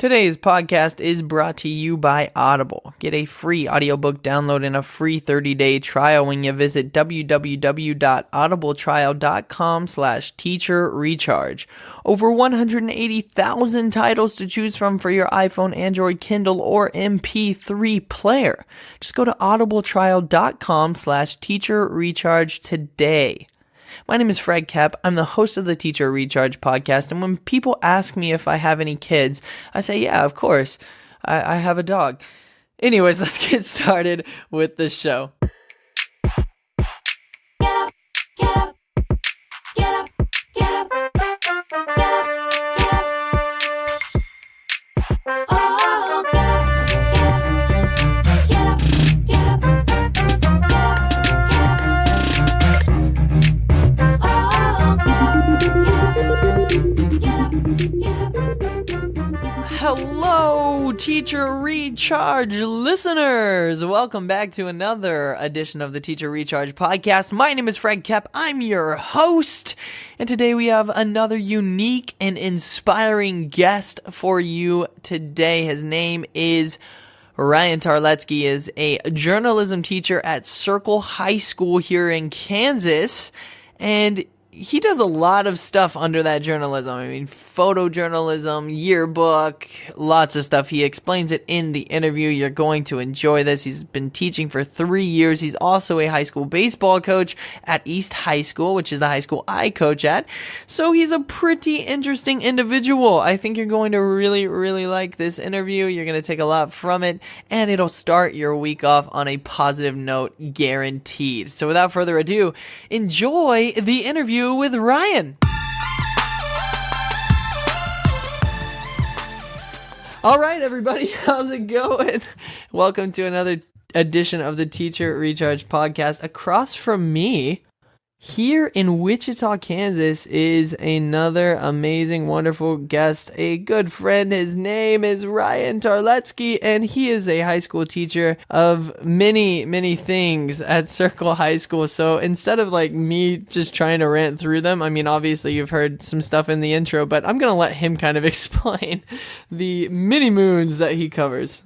Today's podcast is brought to you by Audible. Get a free audiobook download and a free 30-day trial when you visit www.audibletrial.com/teacherrecharge. Over 180,000 titles to choose from for your iPhone, Android, Kindle, or MP3 player. Just go to audibletrial.com/teacherrecharge today. My name is Fred Kepp. I'm the host of the Teacher Recharge podcast, and when people ask me if I have any kids, I say, yeah, of course, I have a dog. Anyways, let's get started with the show. Get up, get up, get up, get up, get up, get up. Oh, get up, get up, get up, get up, get up, Hello, Teacher Recharge listeners! Welcome back to another edition of the Teacher Recharge podcast. My name is Fred Kepp. I'm your host, and today we have another unique and inspiring guest for you today. His name is Ryan Tarletsky. Is a journalism teacher at Circle High School here in Kansas, and he does a lot of stuff under that journalism. I mean, photojournalism, yearbook, lots of stuff. He explains it in the interview. You're going to enjoy this. He's been teaching for 3 years. He's also a high school baseball coach at East High School, which is the high school I coach at. So he's a pretty interesting individual. I think you're going to really, really like this interview. You're going to take a lot from it, and it'll start your week off on a positive note, guaranteed. So without further ado, enjoy the interview with Ryan. All right, everybody, how's it going? Welcome to another edition of the Teacher Recharge podcast. Across from me, here in Wichita, Kansas, is another amazing, wonderful guest, a good friend. His name is Ryan Tarletsky, and he is a high school teacher of many, many things at Circle High School. So instead of like me just trying to rant through them, I mean, obviously you've heard some stuff in the intro, but I'm going to let him kind of explain the many moons that he covers.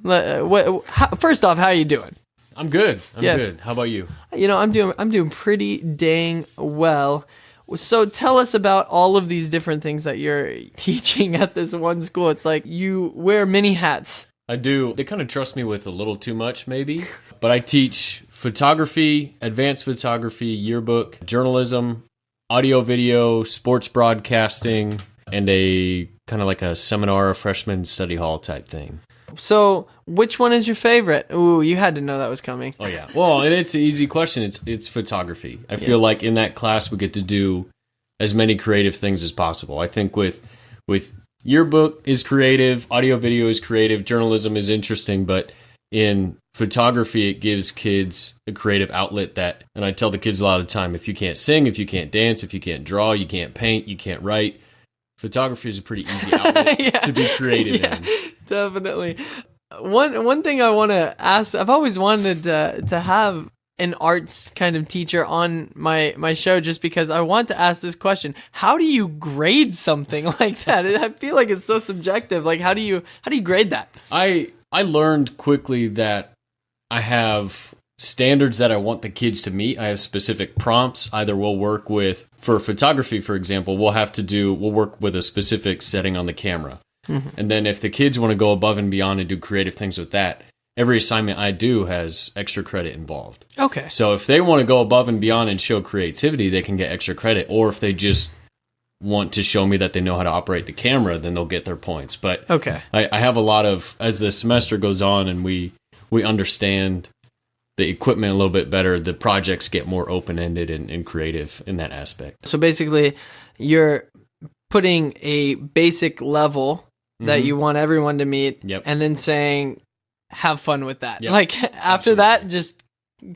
First off, how are you doing? I'm good. I'm good. How about you? You know, I'm doing pretty dang well. So tell us about all of these different things that you're teaching at this one school. It's like you wear many hats. I do. They kind of trust me with a little too much, maybe. But I teach photography, advanced photography, yearbook, journalism, audio, video, sports broadcasting, and a kind of like a seminar, a freshman study hall type thing. So, which one is your favorite? Ooh, you had to know that was coming. Oh, yeah. Well, and it's an easy question. It's photography. I feel like in that class we get to do as many creative things as possible. I think with yearbook is creative, audio video is creative, journalism is interesting, but in photography it gives kids a creative outlet that, and I tell the kids a lot of the time, if you can't sing, if you can't dance, if you can't draw, you can't paint, you can't write, photography is a pretty easy outlet to be creative in. Definitely. One thing I want to ask, I've always wanted to have an arts kind of teacher on my show, just because I want to ask this question. How do you grade something like that? I feel like it's so subjective. Like, how do you grade that? I learned quickly that I have standards that I want the kids to meet. I have specific prompts. Either we'll work with, for photography, for example, we'll work with a specific setting on the camera. Mm-hmm. And then if the kids want to go above and beyond and do creative things with that, every assignment I do has extra credit involved. Okay. So if they want to go above and beyond and show creativity, they can get extra credit. Or if they just want to show me that they know how to operate the camera, then they'll get their points. But okay, I have a lot of, as the semester goes on and we understand the equipment a little bit better, the projects get more open-ended and creative in that aspect. So basically, you're putting a basic level that you want everyone to meet, and then saying, have fun with that. Yep. Like, after that, just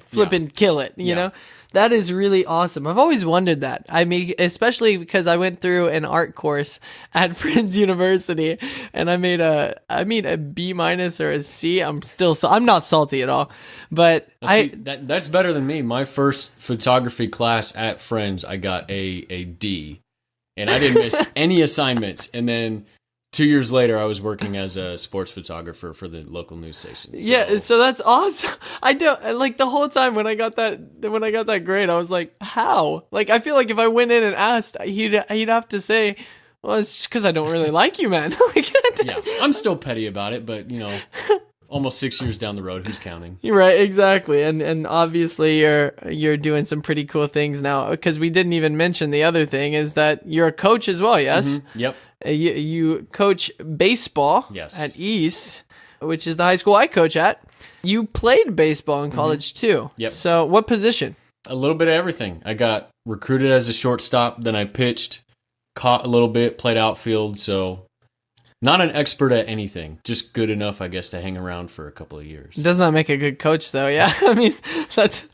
flip and kill it, you know? That is really awesome. I've always wondered that. I mean, especially because I went through an art course at Prince University, and I made a B- or a C. I'm not salty at all, but that's better than me. My first photography class at Friends, I got a D, and I didn't miss any assignments. And then 2 years later, I was working as a sports photographer for the local news station. Yeah, so that's awesome. I don't like the whole time when I got that grade, I was like, how? Like, I feel like if I went in and asked, he'd have to say, well, it's just because I don't really like you, man. Like, yeah, I'm still petty about it, but almost 6 years down the road, who's counting? You're right, exactly. And obviously you're doing some pretty cool things now, because we didn't even mention the other thing is that you're a coach as well, yes? Mm-hmm. Yep. You coach baseball at East, which is the high school I coach at. You played baseball in college too. Yep. So what position? A little bit of everything. I got recruited as a shortstop, then I pitched, caught a little bit, played outfield, so not an expert at anything, just good enough, I guess, to hang around for a couple of years. Does not make a good coach, though. Yeah, I mean that's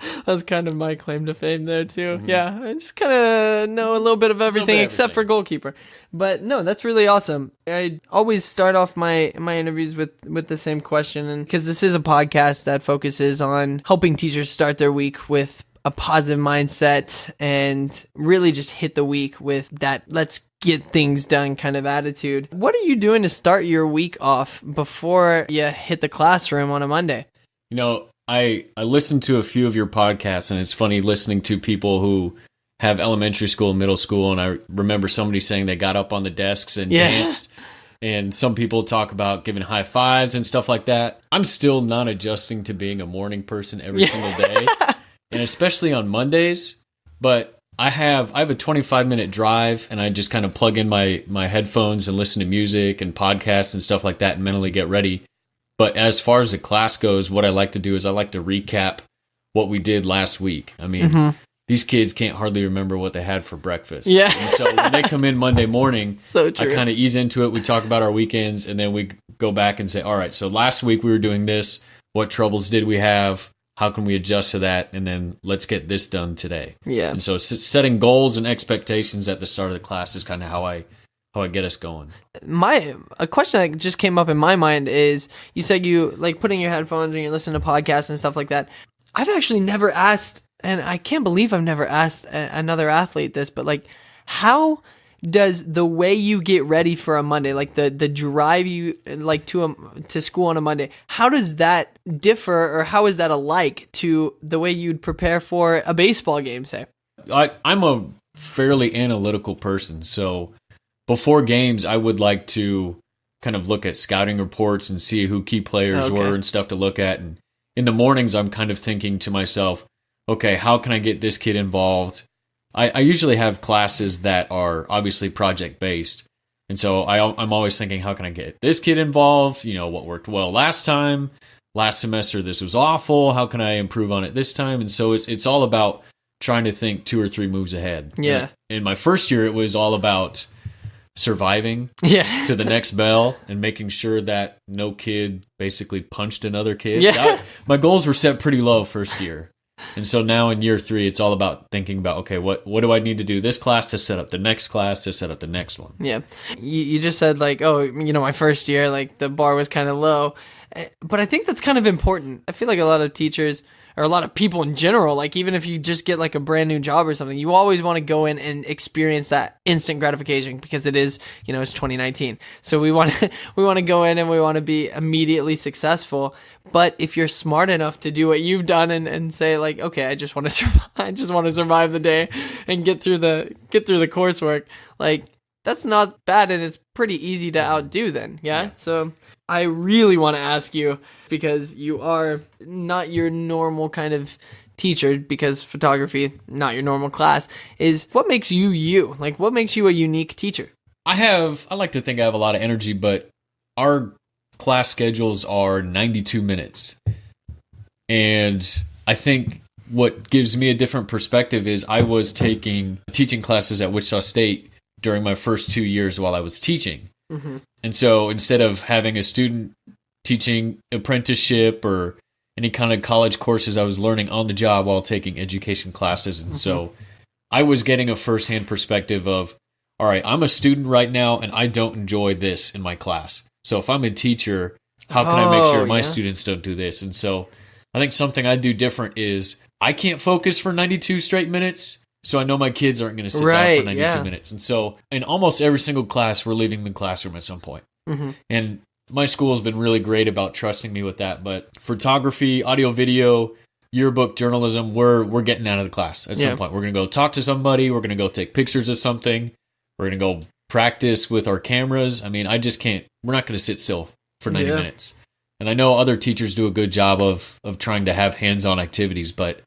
kind of my claim to fame there too. Mm-hmm. Yeah, I just kind of know a little bit of everything except for goalkeeper. But no, that's really awesome. I always start off my interviews with the same question, and because this is a podcast that focuses on helping teachers start their week with a positive mindset and really just hit the week with that let's get things done kind of attitude. What are you doing to start your week off before you hit the classroom on a Monday? I listened to a few of your podcasts, and it's funny listening to people who have elementary school and middle school, and I remember somebody saying they got up on the desks and danced, and some people talk about giving high fives and stuff like that. I'm still not adjusting to being a morning person every single day. And especially on Mondays, but I have a 25-minute drive, and I just kind of plug in my headphones and listen to music and podcasts and stuff like that and mentally get ready. But as far as the class goes, what I like to do is I like to recap what we did last week. I mean, these kids can't hardly remember what they had for breakfast. Yeah. And so when they come in Monday morning, so true. I kind of ease into it. We talk about our weekends, and then we go back and say, all right, so last week we were doing this. What troubles did we have? How can we adjust to that? And then let's get this done today. Yeah. And so setting goals and expectations at the start of the class is kind of how I get us going. A question that just came up in my mind is, you said you like putting your headphones and you listen to podcasts and stuff like that. I've actually never asked, and I can't believe I've never asked another athlete this, but like, how does the way you get ready for a Monday, like the drive you like to school on a Monday, how does that differ, or how is that alike to the way you'd prepare for a baseball game, say? I'm a fairly analytical person, so before games, I would like to kind of look at scouting reports and see who key players were and stuff to look at. And in the mornings, I'm kind of thinking to myself, okay, how can I get this kid involved? I usually have classes that are obviously project-based, and so I'm always thinking, how can I get this kid involved? What worked well last time? Last semester, this was awful. How can I improve on it this time? And so it's all about trying to think 2 or 3 moves ahead. Yeah. In my first year, it was all about surviving to the next bell and making sure that no kid basically punched another kid. Yeah. My goals were set pretty low first year. And so now in year 3, it's all about thinking about, okay, what do I need to do this class to set up the next class to set up the next one? Yeah. You just said like, my first year, like the bar was kind of low. But I think that's kind of important. I feel like a lot of teachers, or a lot of people in general, like even if you just get like a brand new job or something, you always want to go in and experience that instant gratification, because it is, it's 2019. So we want to go in and we want to be immediately successful. But if you're smart enough to do what you've done and say like, okay, I just want to survive the day and get through the coursework, like that's not bad, and it's pretty easy to outdo then. Yeah. So I really want to ask you, because you are not your normal kind of teacher, because photography, not your normal class, is what makes you you? Like, what makes you a unique teacher? I like to think I have a lot of energy, but our class schedules are 92 minutes. And I think what gives me a different perspective is I was taking teaching classes at Wichita State during my first 2 years while I was teaching. Mm-hmm. And so instead of having a student teaching apprenticeship or any kind of college courses, I was learning on the job while taking education classes. And so I was getting a firsthand perspective of, all right, I'm a student right now and I don't enjoy this in my class. So if I'm a teacher, how can I make sure my students don't do this? And so I think something I do different is I can't focus for 92 straight minutes. So I know my kids aren't going to sit down for 92 minutes. And so in almost every single class, we're leaving the classroom at some point. And my school has been really great about trusting me with that. But photography, audio, video, yearbook, journalism, we're getting out of the class at some point. We're going to go talk to somebody. We're going to go take pictures of something. We're going to go practice with our cameras. I mean, I just can't. We're not going to sit still for 90 minutes. And I know other teachers do a good job of trying to have hands-on activities, but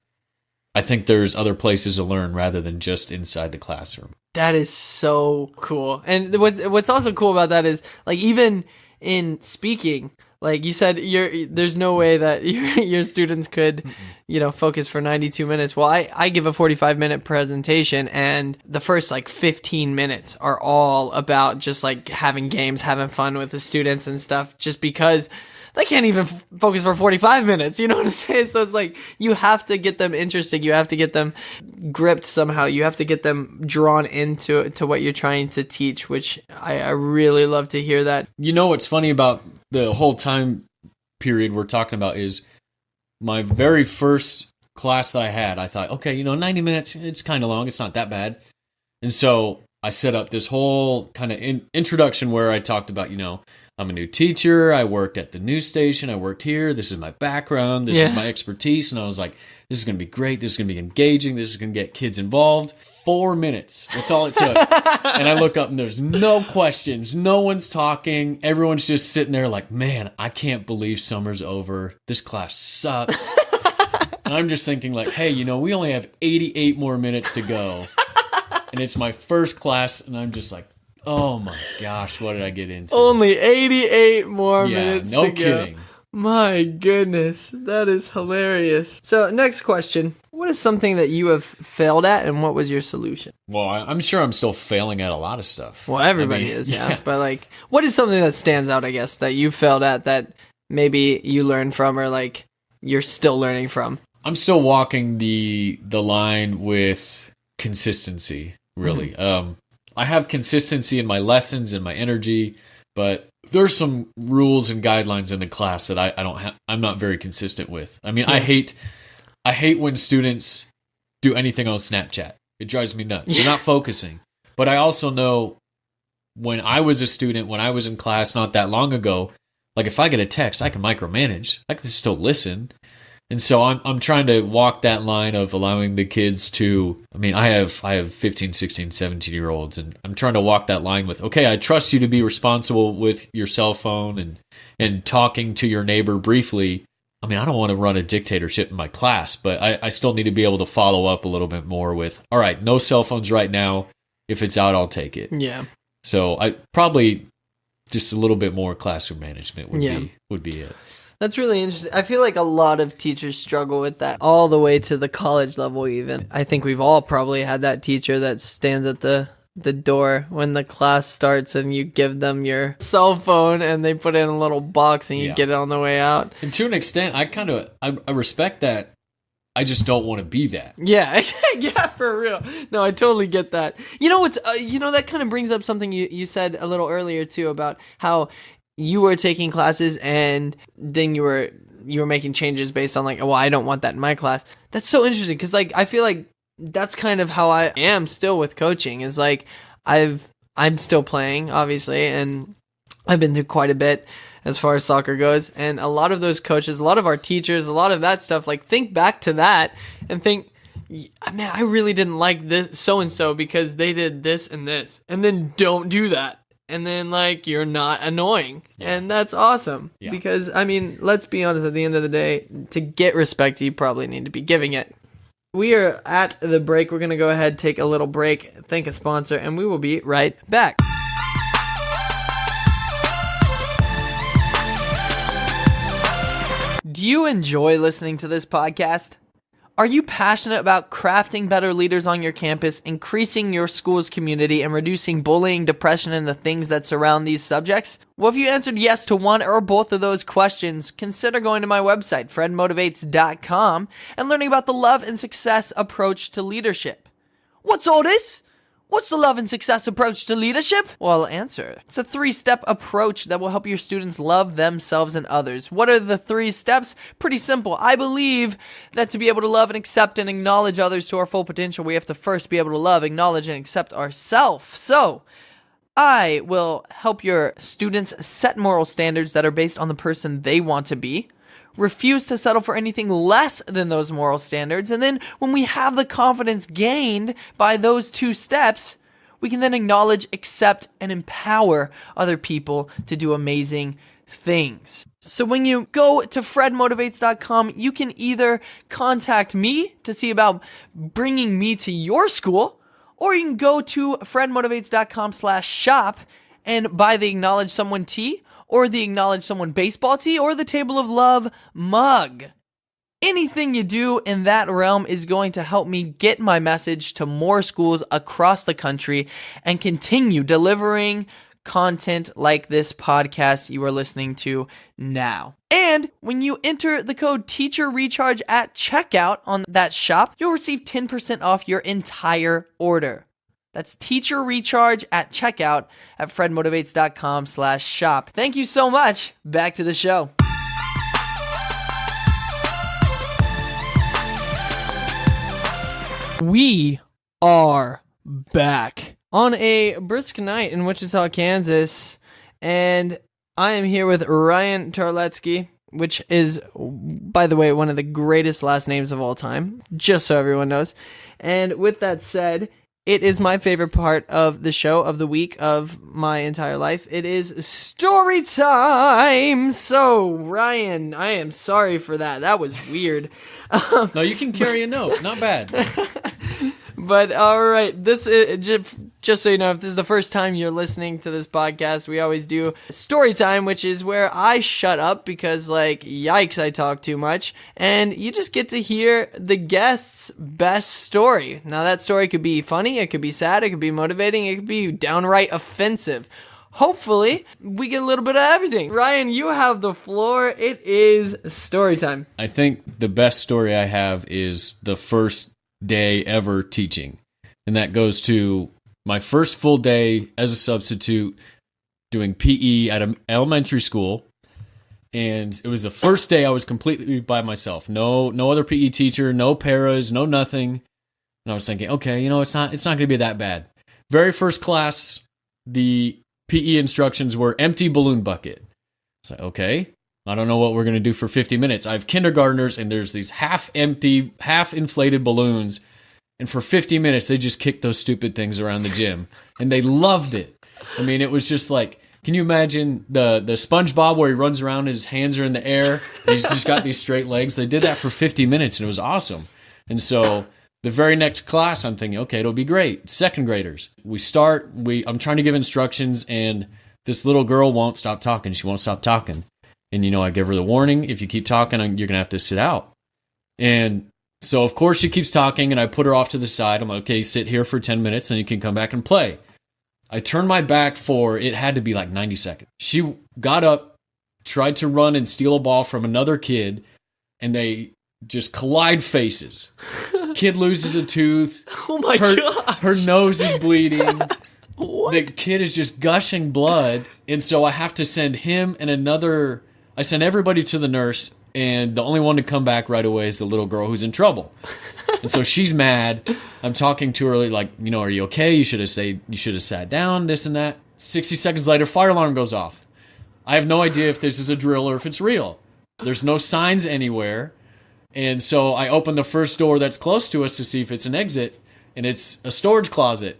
I think there's other places to learn rather than just inside the classroom. That is so cool. And what's also cool about that is, like, even in speaking, like you said, there's no way that your students could, focus for 92 minutes. Well, I give a 45-minute presentation, and the first, 15 minutes are all about just, having games, having fun with the students and stuff, just because they can't even focus for 45 minutes. You know what I'm saying? So it's like, you have to get them interested. You have to get them gripped somehow. You have to get them drawn into what you're trying to teach, which I really love to hear that. You know what's funny about the whole time period we're talking about is my very first class that I had, I thought, okay, 90 minutes, it's kind of long. It's not that bad. And so I set up this whole kind of introduction where I talked about, I'm a new teacher. I worked at the news station. I worked here. This is my background. This is my expertise. And I was like, this is going to be great. This is going to be engaging. This is going to get kids involved. 4 minutes. That's all it took. And I look up and there's no questions. No one's talking. Everyone's just sitting there like, man, I can't believe summer's over. This class sucks. And I'm just thinking like, hey, we only have 88 more minutes to go. And it's my first class. And I'm just like, oh my gosh, what did I get into? Only 88 more minutes no to kidding. go. My goodness, that is hilarious. So, next question. What is something that you have failed at, and what was your solution? Well, I'm sure I'm still failing at a lot of stuff. Well, everybody is, yeah. But, what is something that stands out, I guess, that you failed at that maybe you learned from, or, you're still learning from? I'm still walking the line with consistency, really. I have consistency in my lessons and my energy, but there's some rules and guidelines in the class that I don't have. I'm not very consistent with. I mean, I hate when students do anything on Snapchat. It drives me nuts. They're not focusing. But I also know when I was a student, when I was in class not that long ago, if I get a text, I can micromanage. I can still listen. And so I'm trying to walk that line of allowing the kids to, I have 15, 16, 17-year-olds, and I'm trying to walk that line with, okay, I trust you to be responsible with your cell phone and talking to your neighbor briefly. I don't want to run a dictatorship in my class, but I still need to be able to follow up a little bit more with, all right, no cell phones right now. If it's out, I'll take it. Yeah. So I probably just a little bit more classroom management would be it. That's really interesting. I feel like a lot of teachers struggle with that all the way to the college level even. I think we've all probably had that teacher that stands at the door when the class starts and you give them your cell phone and they put it in a little box and you get it on the way out. And to an extent, I respect that. I just don't want to be that. Yeah, yeah, for real. No, I totally get that. That kind of brings up something you said a little earlier too about how you were taking classes and then you were making changes based on I don't want that in my class. That's so interesting because I feel like that's kind of how I am still with coaching is I'm still playing obviously, and I've been through quite a bit as far as soccer goes, and a lot of those coaches, a lot of our teachers, a lot of that stuff, think back to that and think, man, I really didn't like this so and so because they did this, and then don't do that. And then, you're not annoying. Yeah. And that's awesome. Yeah. Because, let's be honest, at the end of the day, to get respect, you probably need to be giving it. We are at the break. We're going to go ahead, take a little break, thank a sponsor, and we will be right back. Do you enjoy listening to this podcast? Are you passionate about crafting better leaders on your campus, increasing your school's community, and reducing bullying, depression, and the things that surround these subjects? Well, if you answered yes to one or both of those questions, consider going to my website, fredmotivates.com, and learning about the love and success approach to leadership. What's all this? What's the love and success approach to leadership? Well, I'll answer. It's a 3-step approach that will help your students love themselves and others. What are the 3 steps? Pretty simple. I believe that to be able to love and accept and acknowledge others to our full potential, we have to first be able to love, acknowledge, and accept ourselves. So, I will help your students set moral standards that are based on the person they want to be, refuse to settle for anything less than those moral standards, and then when we have the confidence gained by those 2 steps, we can then acknowledge, accept, and empower other people to do amazing things. So when you go to fredmotivates.com, you can either contact me to see about bringing me to your school, or you can go to fredmotivates.com/shop and buy the Acknowledge Someone tee, or the Acknowledge Someone baseball tee, or the Table of Love mug. Anything you do in that realm is going to help me get my message to more schools across the country and continue delivering content like this podcast you are listening to now. And when you enter the code TEACHERRECHARGE at checkout on that shop, you'll receive 10% off your entire order. That's Teacher Recharge at checkout at fredmotivates.com/shop. Thank you so much. Back to the show. We are back on a brisk night in Wichita, Kansas, and I am here with Ryan Tarletsky, which is, by the way, one of the greatest last names of all time, just so everyone knows. And with that said, it is my favorite part of the show, of the week, of my entire life. It is story time. So, Ryan, I am sorry for that. That was weird. No, you can carry a note. Not bad. But all right, this is just so you know, if this is the first time you're listening to this podcast, we always do story time, which is where I shut up because, like, yikes, I talk too much, and you just get to hear the guest's best story. Now, that story could be funny, it could be sad, it could be motivating, it could be downright offensive. Hopefully, we get a little bit of everything. Ryan, you have the floor. It is story time. I think the best story I have is the first day ever teaching. And that goes to my first full day as a substitute doing PE at an elementary school. And it was the first day I was completely by myself. No other PE teacher, no paras, no nothing. And I was thinking, okay, it's not going to be that bad. Very first class, the PE instructions were empty balloon bucket. So, okay, I don't know what we're going to do for 50 minutes. I have kindergartners, and there's these half-empty, half-inflated balloons, and for 50 minutes, they just kicked those stupid things around the gym, and they loved it. I mean, it was just like, can you imagine the SpongeBob where he runs around and his hands are in the air, and he's just got these straight legs? They did that for 50 minutes, and it was awesome. And so the very next class, I'm thinking, okay, it'll be great. Second graders. I'm trying to give instructions, and this little girl won't stop talking. She won't stop talking. And, I give her the warning, if you keep talking, you're going to have to sit out. And so, of course, she keeps talking, and I put her off to the side. I'm like, okay, sit here for 10 minutes, and you can come back and play. I turned my back it had to be like 90 seconds. She got up, tried to run and steal a ball from another kid, and they just collide faces. Kid loses a tooth. Oh my gosh. Her nose is bleeding. What? The kid is just gushing blood, and so I have to send him and I send everybody to the nurse, and the only one to come back right away is the little girl who's in trouble. And so she's mad. I'm talking to her like, are you okay? You should have sat down, this and that. 60 seconds later, fire alarm goes off. I have no idea if this is a drill or if it's real. There's no signs anywhere. And so I open the first door that's close to us to see if it's an exit, and it's a storage closet.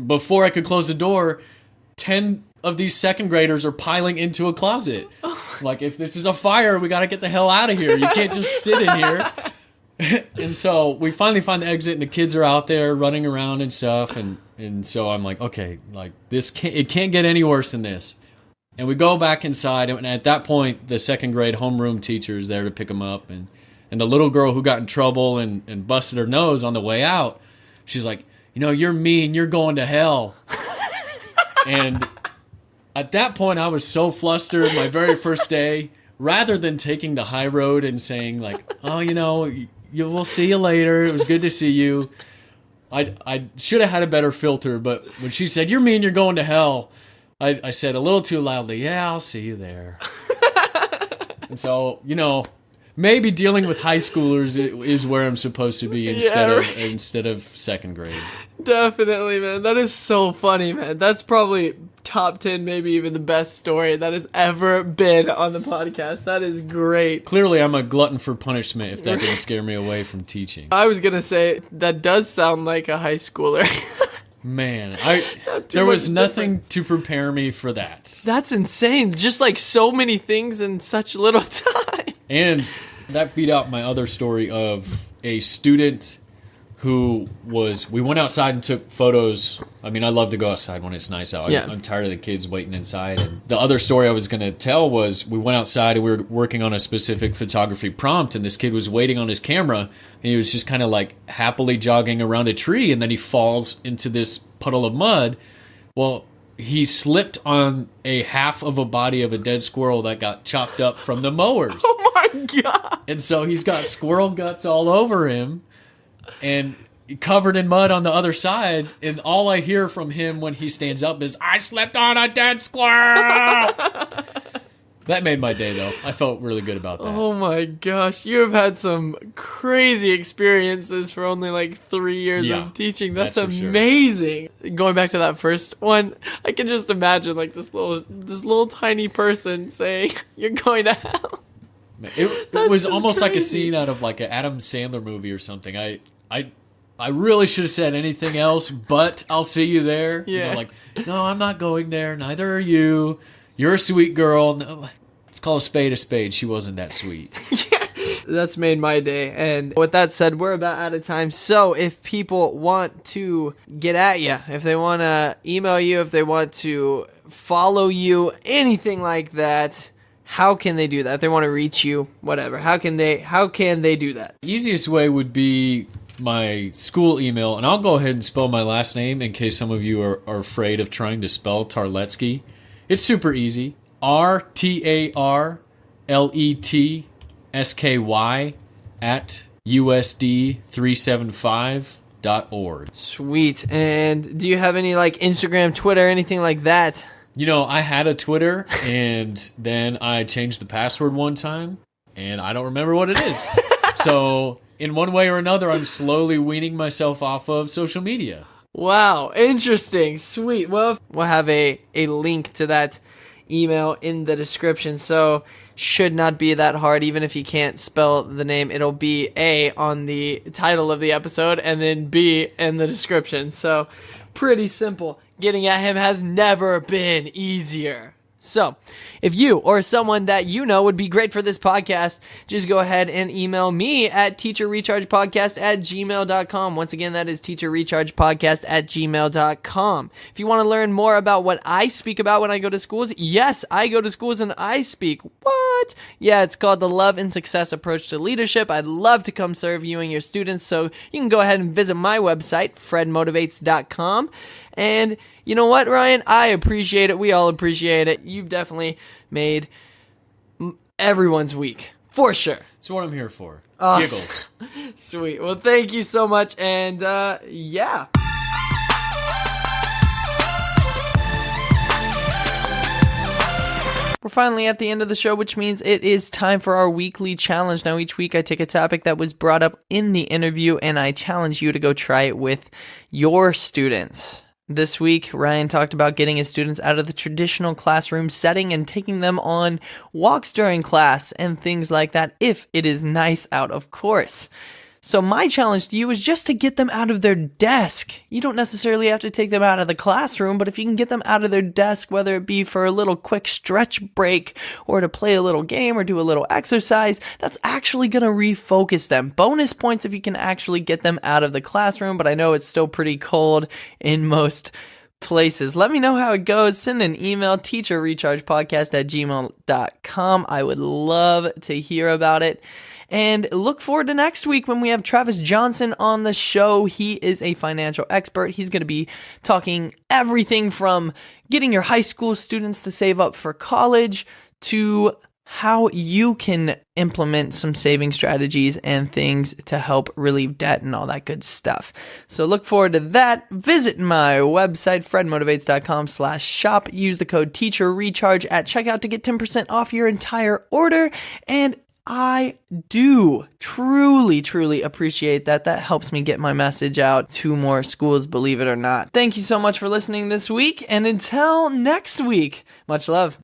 Before I could close the door, 10 of these second graders are piling into a closet. Like, if this is a fire, we got to get the hell out of here. You can't just sit in here. And so we finally find the exit, and the kids are out there running around and stuff. And so I'm like, okay, like, it can't get any worse than this. And we go back inside, and at that point, the second grade homeroom teacher is there to pick them up. And the little girl who got in trouble and busted her nose on the way out, she's like, you're mean, you're going to hell. And at that point, I was so flustered my very first day, rather than taking the high road and saying, like, oh, we'll see you later, it was good to see you. I should have had a better filter, but when she said, you're mean, you're going to hell, I said a little too loudly, yeah, I'll see you there. And so, maybe dealing with high schoolers is where I'm supposed to be instead of second grade. Definitely, man. That is so funny, man. That's probably top 10, maybe even the best story that has ever been on the podcast. That is great. Clearly, I'm a glutton for punishment if that didn't scare me away from teaching. I was going to say, that does sound like a high schooler. Man, there was nothing to prepare me for that. That's insane. Just like so many things in such little time. And that beat out my other story of a student who we went outside and took photos. I mean, I love to go outside when it's nice out. Yeah. I'm tired of the kids waiting inside. And the other story I was going to tell was we went outside and we were working on a specific photography prompt, and this kid was waiting on his camera, and he was just kind of like happily jogging around a tree, and then he falls into this puddle of mud. Well, he slipped on a half of a body of a dead squirrel that got chopped up from the mowers. Oh my God. And so he's got squirrel guts all over him and covered in mud on the other side. And all I hear from him when he stands up is, "I slipped on a dead squirrel." That made my day, though. I felt really good about that. Oh my gosh. You have had some crazy experiences for only like 3 years of teaching. That's for sure. amazing. Going back to that first one, I can just imagine like this little tiny person saying, "You're going to hell." It was just almost like a crazy. scene out of like an Adam Sandler movie or something. I really should have said anything else, but I'll see you there. Yeah. You know, like, no, I'm not going there. Neither are you. You're a sweet girl. No, let's call a spade a spade. She wasn't that sweet. That's made my day. And with that said, we're about out of time. So if people want to get at you, if they want to email you, if they want to follow you, anything like that, how can they do that? If they want to reach you, whatever, how can they do that? Easiest way would be my school email, and I'll go ahead and spell my last name in case some of you are afraid of trying to spell Tarletsky. It's super easy. RTARLETSKY at USD375.org. Sweet. And do you have any like Instagram, Twitter, anything like that? You know, I had a Twitter, and then I changed the password one time, and I don't remember what it is. So, in one way or another, I'm slowly weaning myself off of social media. Wow, interesting. Sweet. Well, we'll have a link to that email in the description, so should not be that hard. Even if you can't spell the name, it'll be A on the title of the episode and then B in the description. So pretty simple. Getting at him has never been easier. So, if you or someone that you know would be great for this podcast, just go ahead and email me at teacherrechargepodcast@gmail.com. Once again, that is teacherrechargepodcast@gmail.com. If you want to learn more about what I speak about when I go to schools, yes, I go to schools and I speak. What? Yeah, it's called the Love and Success Approach to Leadership. I'd love to come serve you and your students, so you can go ahead and visit my website, fredmotivates.com. And you know what, Ryan? I appreciate it. We all appreciate it. You've definitely made everyone's week, for sure. That's what I'm here for. Oh, Giggles. Sweet. Well, thank you so much. And yeah. We're finally at the end of the show, which means it is time for our weekly challenge. Now, each week I take a topic that was brought up in the interview and I challenge you to go try it with your students. This week, Ryan talked about getting his students out of the traditional classroom setting and taking them on walks during class and things like that, if it is nice out, of course. So my challenge to you is just to get them out of their desk. You don't necessarily have to take them out of the classroom, but if you can get them out of their desk, whether it be for a little quick stretch break or to play a little game or do a little exercise, that's actually going to refocus them. Bonus points if you can actually get them out of the classroom, but I know it's still pretty cold in most places. Let me know how it goes. Send an email, teacherrechargepodcast@gmail.com. I would love to hear about it. And look forward to next week when we have Travis Johnson on the show. He is a financial expert. He's going to be talking everything from getting your high school students to save up for college to how you can implement some saving strategies and things to help relieve debt and all that good stuff. So look forward to that. Visit my website, fredmotivates.com/shop. Use the code TEACHERRECHARGE at checkout to get 10% off your entire order. And I do truly appreciate that. That helps me get my message out to more schools, believe it or not. Thank you so much for listening this week, and until next week, much love.